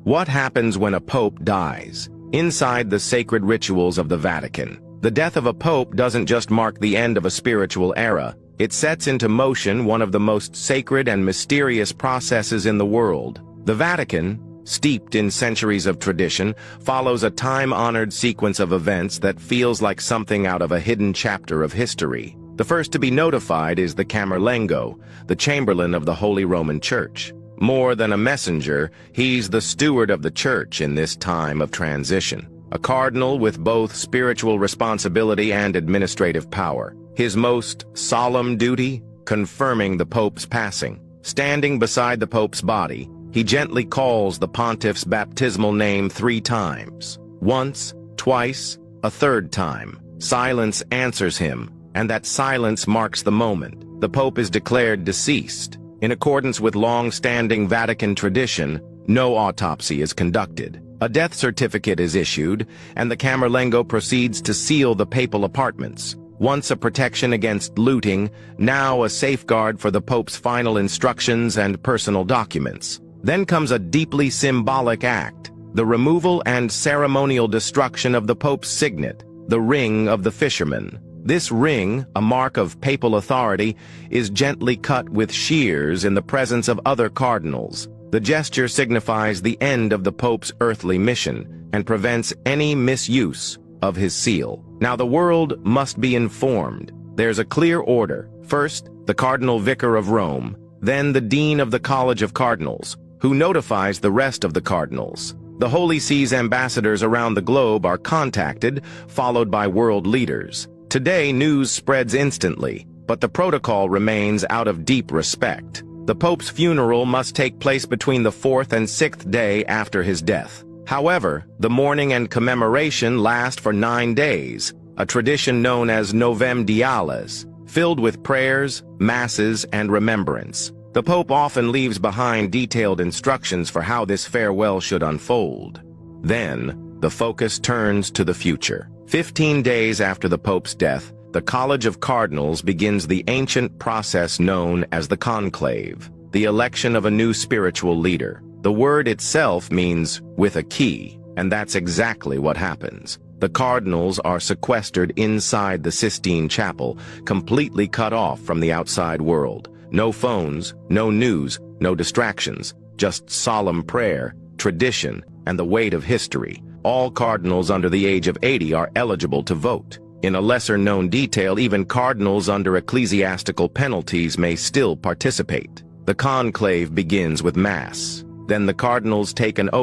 What happens when a pope dies? Inside the sacred rituals of the Vatican, the death of a pope doesn't just mark the end of a spiritual era, it sets into motion one of the most sacred and mysterious processes in the world. The Vatican, steeped in centuries of tradition, follows a time-honored sequence of events that feels like something out of a hidden chapter of history. The first to be notified is the Camerlengo, the Chamberlain of the Holy Roman Church. More than a messenger, he's the steward of the Church in this time of transition. A cardinal with both spiritual responsibility and administrative power. His most solemn duty? Confirming the Pope's passing. Standing beside the Pope's body, he gently calls the pontiff's baptismal name 3 times. Once, twice, a third time. Silence answers him, and that silence marks the moment. The Pope is declared deceased. In accordance with long-standing Vatican tradition, no autopsy is conducted. A death certificate is issued, and the Camerlengo proceeds to seal the papal apartments. Once a protection against looting, now a safeguard for the Pope's final instructions and personal documents. Then comes a deeply symbolic act, the removal and ceremonial destruction of the Pope's signet, the Ring of the Fisherman. This ring, a mark of papal authority, is gently cut with shears in the presence of other cardinals. The gesture signifies the end of the Pope's earthly mission and prevents any misuse of his seal. Now the world must be informed. There's a clear order. First, the Cardinal Vicar of Rome, then the Dean of the College of Cardinals, who notifies the rest of the cardinals. The Holy See's ambassadors around the globe are contacted, followed by world leaders. Today, news spreads instantly, but the protocol remains out of deep respect. The Pope's funeral must take place between the 4th and 6th day after his death. However, the mourning and commemoration last for 9 days, a tradition known as Novem Diales, filled with prayers, masses, and remembrance. The Pope often leaves behind detailed instructions for how this farewell should unfold. Then, the focus turns to the future. 15 days after the Pope's death, the College of Cardinals begins the ancient process known as the conclave, the election of a new spiritual leader. The word itself means with a key, and that's exactly what happens. The cardinals are sequestered inside the Sistine Chapel, completely cut off from the outside world. No phones, no news, no distractions, just solemn prayer, tradition, and the weight of history. All cardinals under the age of 80 are eligible to vote. In a lesser-known detail, even cardinals under ecclesiastical penalties may still participate. The conclave begins with Mass. Then the cardinals take an oath